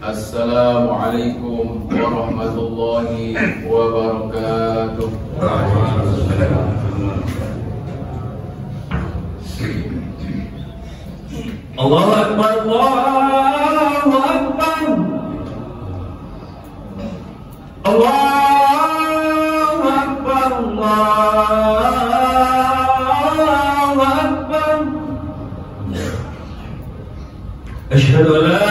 Assalamualaikum warahmatullahi wabarakatuh. Allahu Akbar, Allahu Akbar, Allahu Akbar, Allahu Akbar. Asyhadu an la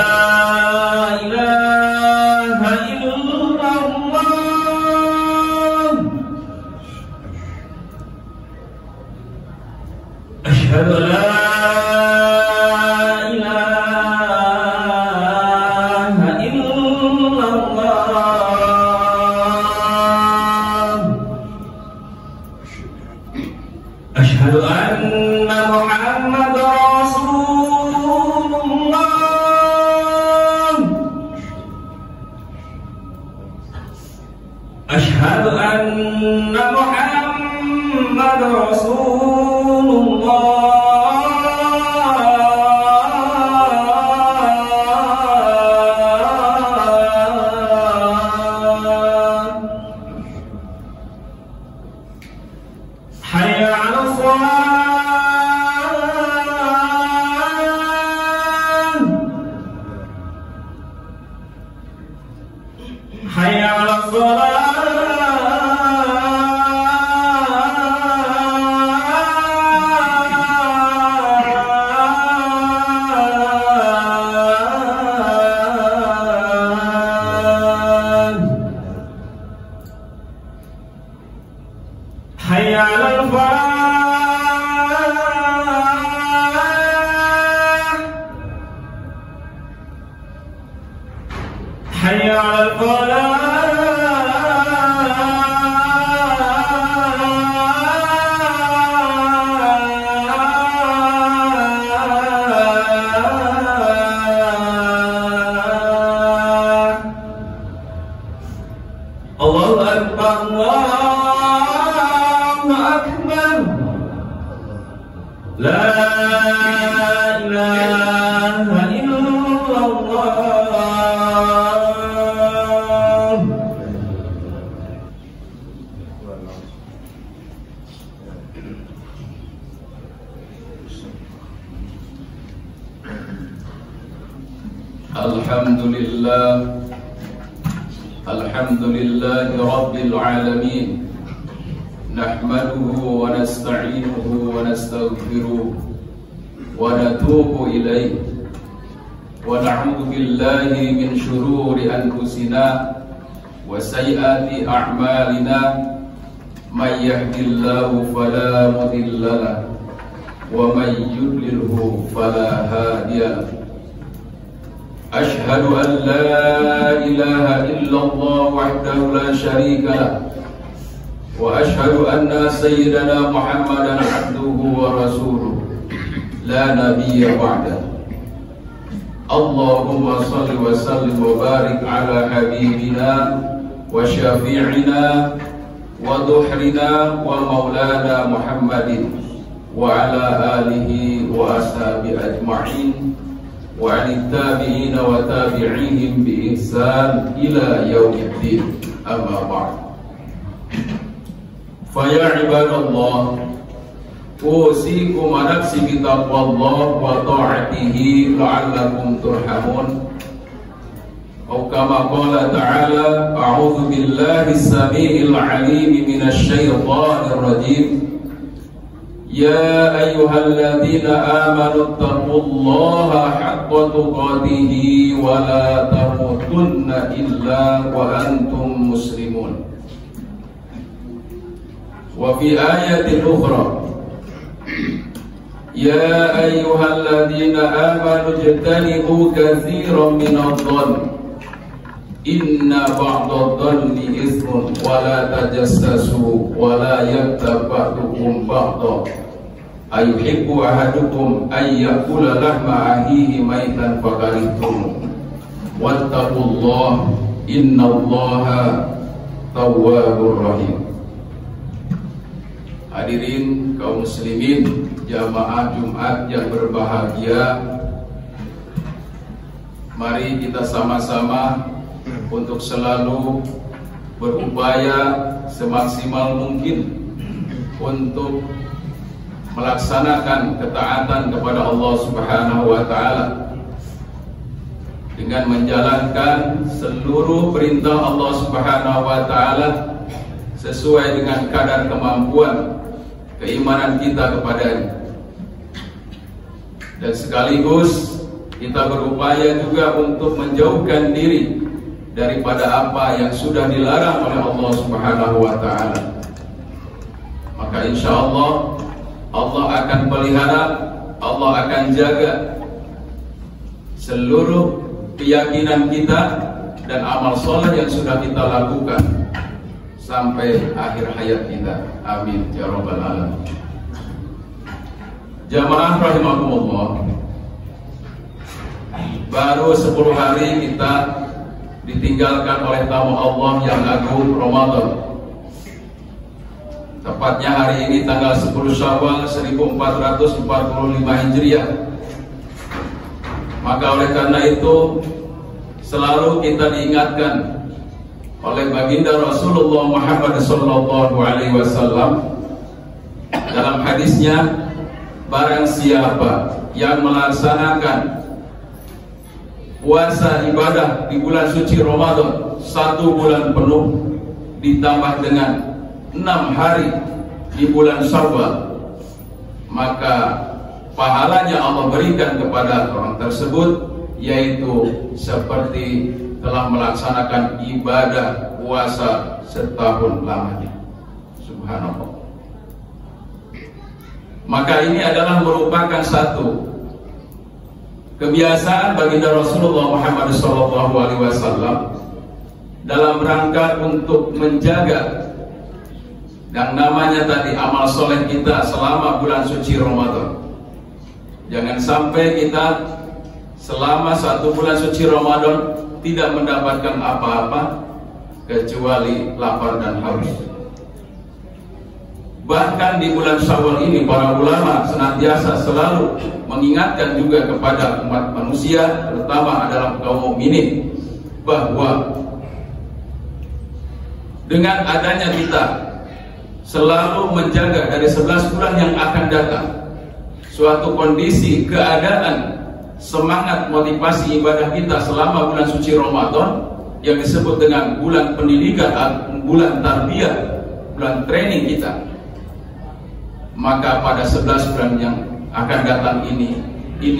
ilaha illallah. Asyhadu an la Asyhadu anna Muhammadar Rasulullah. Asyhadu anna Muhammadar Rasulullah. Hayya 'alas shalah. Hayya 'alas shalah. Hayya 'alal falah. Hayya 'alal falah. Allahu Akbar, Allahu Akbar. La ilaha illallah. Alhamdulillah. Alhamdulillahi Rabbil Alamin. Nahmaduhu wa nasta'inuhu wa nastaghfiruh wa natubu ilayh wa na'udzu billahi min shururi anfusina wa sayyiati a'malina. May yahdihillahu fala mudilla lahu wa may yudlilhu fala hadiya lahu. Ashhadu an la ilaha illallah wahdahu la syarika lah wa ashhadu anna sayyidana Muhammadan abduhu wa rasuluh la nabiyya ba'da. Allahumma salli wa sallim wa barik ala habibina wa syafi'ina wa duhrina wa maulana Muhammadin wa ala alihi wa ashabi ajma'in wa 'alal tabi'ina wa tabi'ihim bi ihsan ila yaumiddin. Amma ba'd. Fa ya ibadallah, usikum wa nafsi bi taqwallah wa ta'atihi la'allakum turhamun. Atau kama qala ta'ala, a'udzu billahi as-sami'il 'alim minasy syaithanir rajim. Ya ayyuhalladzina amanu taqullaha haqqa tuqatih wa la tamutunna illa wa antum muslimun. Wa fi ayatin ukhra, ya ayyuhalladzina amanu ijtanibu katsiran minadh-dhann inna ba'dadh-dhanni itsmun wa la tajassasu wa la yaghtab ba'dukum ba'dha ayuhibbu ahadukum ay ya'kula lahma akhihi maitan fakarihtum wattaqullaha innallaha tawwabur rahim. Hadirin kaum muslimin, jamaah Jumat yang berbahagia, mari kita sama-sama untuk selalu berupaya semaksimal mungkin untuk melaksanakan ketaatan kepada Allah Subhanahu wa taala dengan menjalankan seluruh perintah Allah Subhanahu wa taala sesuai dengan kadar kemampuan keimanan kita kepadanya. Dan sekaligus kita berupaya juga untuk menjauhkan diri daripada apa yang sudah dilarang oleh Allah Subhanahu wa taala. Maka insyaallah Allah akan pelihara, Allah akan jaga seluruh keyakinan kita dan amal soleh yang sudah kita lakukan sampai akhir hayat kita. Amin ya rabbal alamin. Jamaah rahimakumullah, baru 10 hari kita ditinggalkan oleh tamu Allah yang agung, Ramadan. Tepatnya hari ini tanggal 10 Syawal 1445 Hijriah. Maka oleh karena itu selalu kita diingatkan oleh baginda Rasulullah Muhammad SAW dalam hadisnya, barang siapa yang melaksanakan puasa ibadah di bulan suci Ramadan 1 bulan penuh ditambah dengan 6 hari di bulan Syawal, maka pahalanya Allah berikan kepada orang tersebut yaitu seperti telah melaksanakan ibadah puasa setahun lamanya. Subhanallah. Maka ini adalah merupakan satu kebiasaan baginda Rasulullah Muhammad SAW dalam rangka untuk menjaga yang namanya tadi amal soleh kita selama bulan suci Ramadan. Jangan sampai kita selama 1 bulan suci Ramadan tidak mendapatkan apa-apa kecuali lapar dan haus. Bahkan di bulan Syawal ini para ulama senantiasa selalu mengingatkan juga kepada umat manusia, terutama adalah kaum mukminin, bahwa dengan adanya kita selalu menjaga dari 11 bulan yang akan datang suatu kondisi, keadaan, semangat, motivasi ibadah kita selama bulan suci Ramadan yang disebut dengan bulan pendidikan, bulan tarbiyah, bulan training kita. Maka pada 11 bulan yang akan datang ini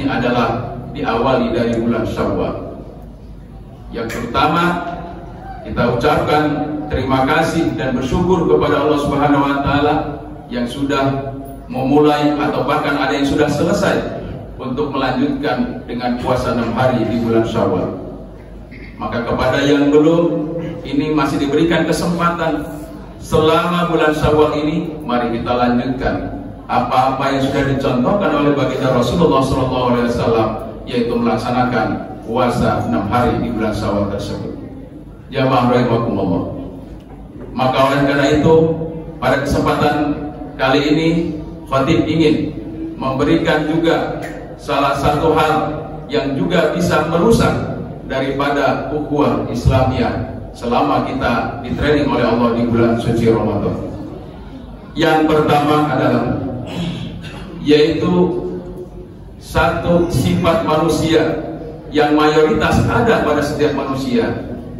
adalah diawali dari bulan Syawal. Yang pertama, kita ucapkan terima kasih dan bersyukur kepada Allah Subhanahu wa taala yang sudah memulai atau bahkan ada yang sudah selesai untuk melanjutkan dengan puasa 6 hari di bulan Syawal. Maka kepada yang belum, ini masih diberikan kesempatan selama bulan Syawal ini, mari kita lanjutkan apa-apa yang sudah dicontohkan oleh baginda Rasulullah SAW, yaitu melaksanakan puasa 6 hari di bulan Syawal tersebut. Jamaah rahimakumullah. Maka oleh karena itu pada kesempatan kali ini Khatib ingin memberikan juga salah satu hal yang juga bisa merusak daripada ukhuwah Islamiyah selama kita di training oleh Allah di bulan suci Ramadan. Yang pertama adalah yaitu satu sifat manusia yang mayoritas ada pada setiap manusia,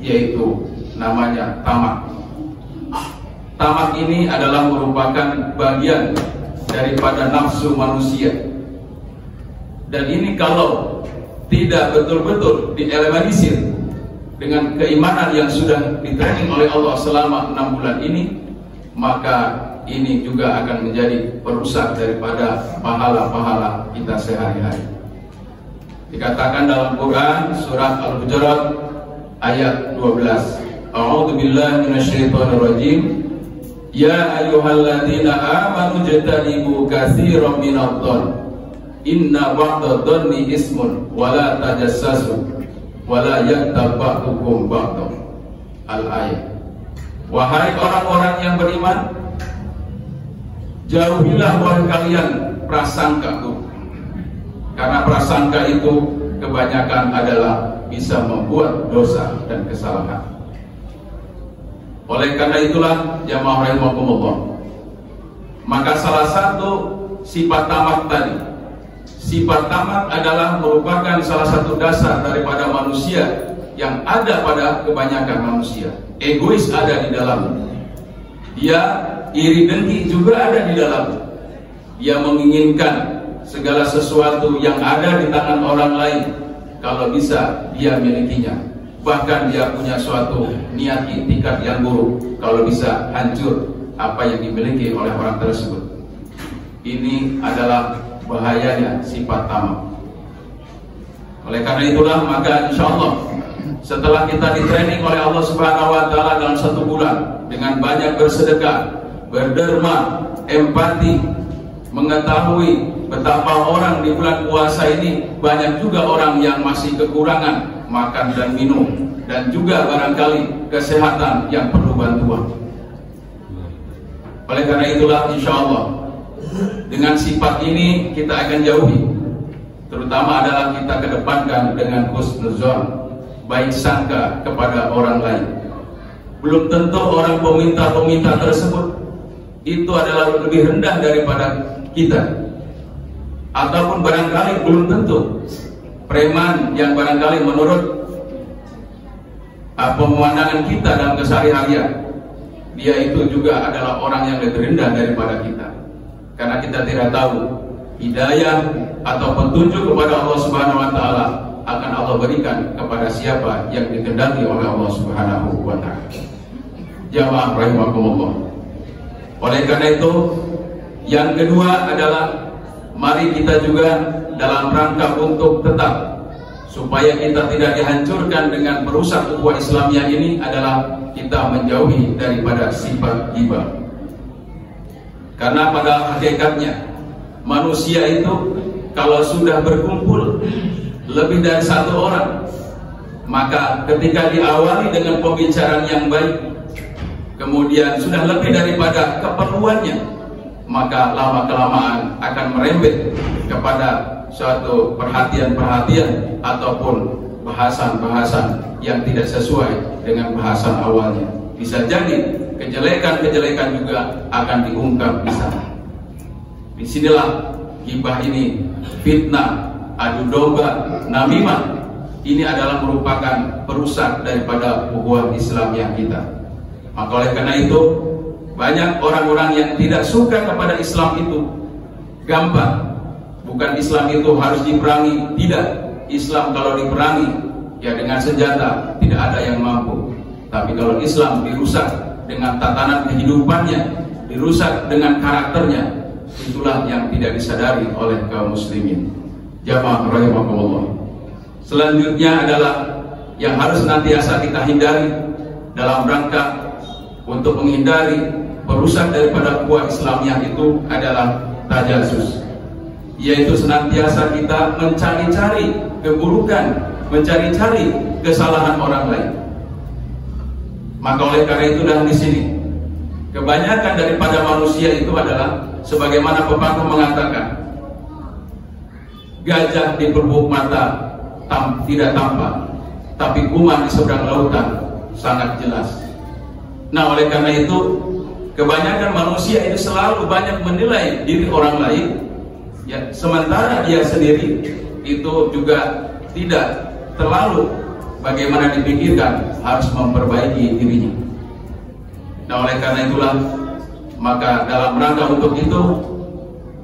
yaitu namanya tamak. Tamak ini adalah merupakan bagian daripada nafsu manusia, dan ini kalau tidak betul-betul dieliminir dengan keimanan yang sudah ditraining oleh Allah selama 6 bulan ini, maka ini juga akan menjadi perusak daripada pahala-pahala kita sehari-hari. Dikatakan dalam Quran surat Al-Hujurat ayat 12, A'udzu billahi minasyaitonir rajim. Ya ayyuhalladzina amanu jtanibu katsiran minadh-dhonn inna ba'dadh-dhonni ismun wa la tajassasu wa la yaghtab ba'dukum ba'dhan. Al-ayat. Wahai orang-orang yang beriman, jauhilah oleh kalian prasangka, karena prasangka itu kebanyakan adalah bisa membuat dosa dan kesalahan. Oleh karena itulah jamaah rahimakumullah, maka salah satu sifat tamak tadi, sifat tamak adalah merupakan salah satu dasar daripada manusia yang ada pada kebanyakan manusia. Egois ada di dalam, dia iri dengki juga ada di dalam. Dia menginginkan segala sesuatu yang ada di tangan orang lain, kalau bisa dia milikinya. Bahkan dia punya suatu niat itikat yang buruk, kalau bisa hancur apa yang dimiliki oleh orang tersebut. Ini adalah bahayanya sifat tamak. Oleh karena itulah maka insya Allah setelah kita ditraining oleh Allah Subhanahu wa Ta'ala dalam 1 bulan dengan banyak bersedekah, berderma, empati, mengetahui betapa orang di bulan puasa ini banyak juga orang yang masih kekurangan makan dan minum, dan juga barangkali kesehatan yang perlu bantuan. Oleh karena itulah insya Allah dengan sifat ini kita akan jauhi, terutama adalah kita kedepankan dengan husnuzon, baik sangka kepada orang lain. Belum tentu orang peminta-peminta tersebut itu adalah lebih rendah daripada kita, ataupun barangkali belum tentu preman yang barangkali menurut pemandangan kita dalam keseharian, dia itu juga adalah orang yang lebih rendah daripada kita. Karena kita tidak tahu hidayah atau petunjuk kepada Allah Subhanahu wa Ta'ala akan Allah berikan kepada siapa yang dikehendaki oleh Allah Subhanahu wa Ta'ala. Jamaah rahimakumullah. Oleh karena itu, yang kedua adalah mari kita juga dalam rangka untuk tetap supaya kita tidak dihancurkan dengan merusak ukhuwah Islamiyah ini adalah kita menjauhi daripada sifat ghibah. Karena pada hakikatnya manusia itu kalau sudah berkumpul lebih dari 1 orang, maka ketika diawali dengan pembicaraan yang baik, kemudian sudah lebih daripada keperluannya, maka lama-kelamaan akan merembet kepada suatu perhatian-perhatian ataupun bahasan-bahasan yang tidak sesuai dengan bahasan awalnya. Bisa jadi kejelekan-kejelekan juga akan diungkap di sana. Disinilah ghibah ini, fitnah, adu domba, namimah, ini adalah merupakan perusak daripada ukhuwah Islamiyah kita. Maka oleh karena itu banyak orang-orang yang tidak suka kepada Islam itu gampang. Bukan Islam itu harus diperangi, tidak. Islam kalau diperangi ya dengan senjata tidak ada yang mampu. Tapi kalau Islam dirusak dengan tatanan kehidupannya, dirusak dengan karakternya, itulah yang tidak disadari oleh kaum muslimin. Jamaah rahimakumullah. Selanjutnya adalah yang harus senantiasa kita hindari dalam rangka untuk menghindari perusak daripada ukhuwah Islamiyah itu adalah tajasus, yaitu senantiasa kita mencari-cari keburukan, mencari-cari kesalahan orang lain. Maka oleh karena itu dan di sini kebanyakan daripada manusia itu adalah sebagaimana pepatah mengatakan, gajah di pelupuk mata tidak tampak, tapi kuman di seberang lautan sangat jelas. Nah oleh karena itu kebanyakan manusia itu selalu banyak menilai diri orang lain, ya, sementara dia sendiri itu juga tidak terlalu bagaimana dipikirkan harus memperbaiki dirinya. Nah oleh karena itulah maka dalam rangka untuk itu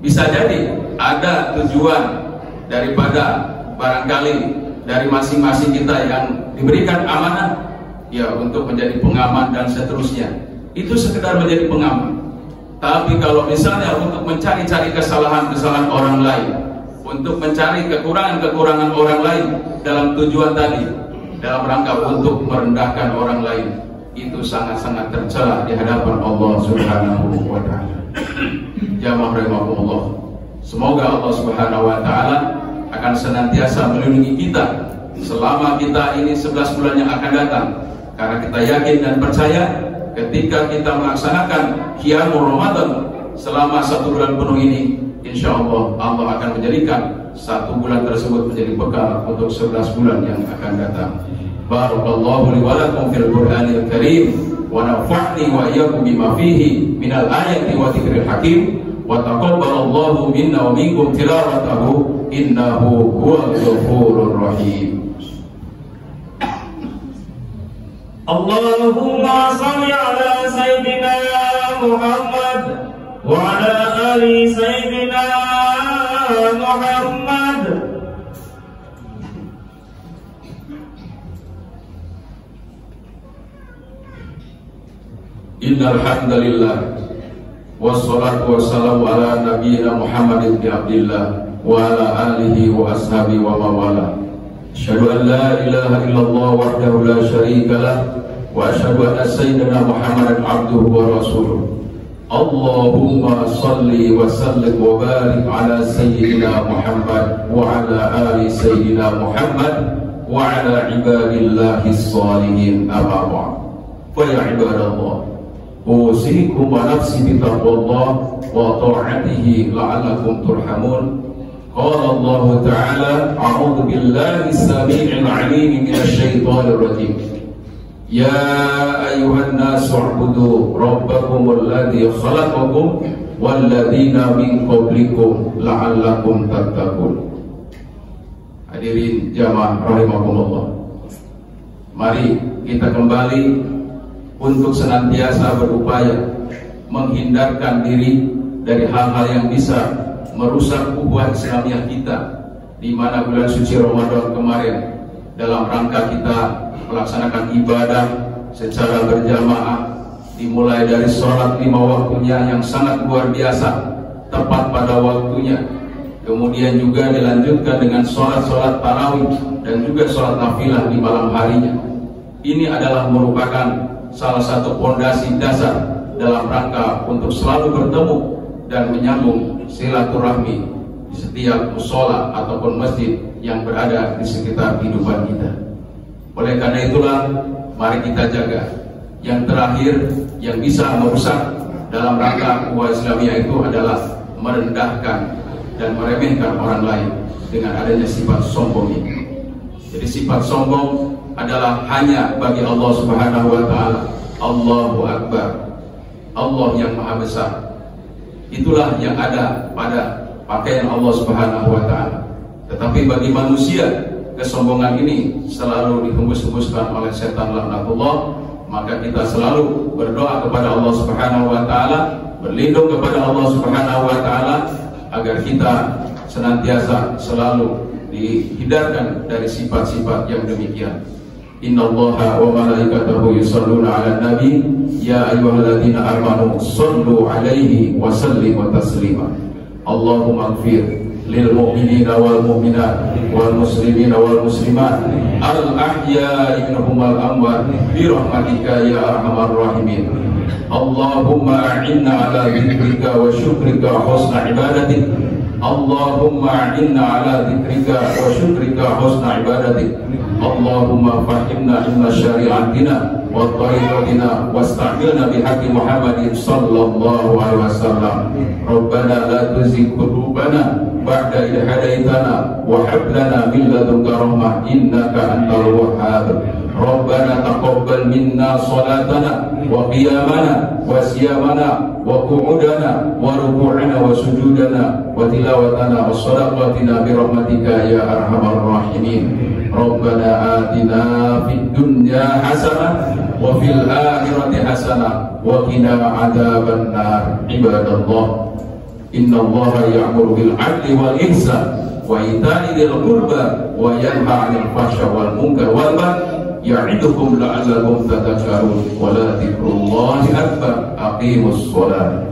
bisa jadi ada tujuan daripada barangkali dari masing-masing kita yang diberikan amanah ya untuk menjadi pengaman dan seterusnya, itu sekedar menjadi pengaman. Tapi kalau misalnya untuk mencari-cari kesalahan-kesalahan orang lain, untuk mencari kekurangan-kekurangan orang lain dalam tujuan tadi, dalam rangka untuk merendahkan orang lain, itu sangat-sangat tercela di hadapan Allah Subhanahu wa Ta'ala. Jamaah rahimakumullah, semoga Allah Subhanahu wa Ta'ala akan senantiasa melindungi kita selama kita ini 11 bulan yang akan datang, karena kita yakin dan percaya ketika kita melaksanakan qiyamul Ramadan selama 1 bulan penuh ini, insya Allah Allah akan menjadikan 1 bulan tersebut menjadi bekal untuk 11 bulan yang akan datang. Barakallahu li wa lakum fil Qur'anil Karim wa nafa'ni wa iyyakum bima fihi minal ayati wa dzikril hakim wa taqabbalallahu minna wa minkum tilawatahu innahu huwal ghafurur rahim. Allahumma salli ala Sayyidina Muhammad wa ala ali Sayyidina Muhammad. Innal hamdalillah wassalatu wassalamu ala nabiyyina Muhammadin bin Abdillah wa ala alihi wa ashabihi wa mawala. Asyhadu an la ilaha illallah wahdahu la syarika lah wa asyhadu anna sayyidina Muhammadan abduhu wa rasuluh. Allahumma salli wa sallim wa barik ala sayyidina Muhammad wa ala ali sayyidina Muhammad wa ala ibadillahis salihin amma ba'd. Fa ya ibadallah, usikum wa nafsi bi taqwallah wa ta'atihi la'allakum turhamun. Qala Allah Ta'ala, a'udzu billahi as-sami'il 'alim minasy syaithanir rajim. Ya ayyuhan nasu u'budu rabbakumul ladzi khalaqakum wal ladzina min qablikum la'allakum tattaqun. Hadirin jamaah rahimakumullah. Mari kita kembali untuk senantiasa berupaya menghindarkan diri dari hal-hal yang bisa merusak ukhuwah Islamiyah kita, di mana bulan suci Ramadan kemarin dalam rangka kita melaksanakan ibadah secara berjamaah, dimulai dari sholat 5 waktunya yang sangat luar biasa, tepat pada waktunya, kemudian juga dilanjutkan dengan sholat-sholat tarawih dan juga sholat nafilah di malam harinya. Ini adalah merupakan salah satu pondasi dasar dalam rangka untuk selalu bertemu dan menyambung silaturahmi di setiap mushola ataupun masjid yang berada di sekitar kehidupan kita. Oleh karena itulah, mari kita jaga. Yang terakhir yang bisa merusak dalam rangka ukhuwah Islamiyah itu adalah merendahkan dan meremehkan orang lain dengan adanya sifat sombong ini. Jadi sifat sombong adalah hanya bagi Allah Subhanahu wa Ta'ala. Allahu Akbar, Allah yang Maha Besar. Itulah yang ada pada pakaian Allah Subhanahu wa Ta'ala. Tetapi bagi manusia, kesombongan ini selalu dihembus-hembuskan oleh setan laknatullah. Maka kita selalu berdoa kepada Allah Subhanahu wa Ta'ala, berlindung kepada Allah Subhanahu wa Ta'ala agar kita senantiasa selalu dihindarkan dari sifat-sifat yang demikian. Innallaha wa malaikatahu yusholluna 'alan nabi ya ayyuhalladzina amanu shollu 'alaihi wa sallimu taslima. Allahumma ighfir lil mu'minina wal mu'minat wal muslimina wal muslimat al ahya'i minhum wal amwat bi rahmatika ya arhamar rahimin. Allahumma a'inna 'ala dzikrika wa syukrika wa husna ibadatik. Allahumma a'inna 'ala dzikrika wa syukrika wa husna ibadatik. Allahumma fahimna ilma syari'atina wa tariqatina wasta'milna bihaqqi Muhammadin sallallahu alaihi wasallam. Rabbana la tuzigh qulubana ba'da idh hadaitana wa hab lana min ladunka rahmah innaka antal wahhab. Rabbana taqabbal minna salatana wa qiyamana wa siyamana wa qu'udana wa ruku'ana wa sujudana wa tilawatana wa sadaqatina bi rahmatika ya arhamar rahimin. Rabbana atina fid dunya hasanah wa fil akhirati hasanah wa qina adzaban nar. Ibadallah, innallaha ya'muru bil 'adli wal ihsan wa ita'i dzil qurba wa yanha 'anil fahsya'i wal munkar wal baghi ya'idukum la'allakum tadhakkarun wa la dzikrullahi akbar. Aqimus shalah.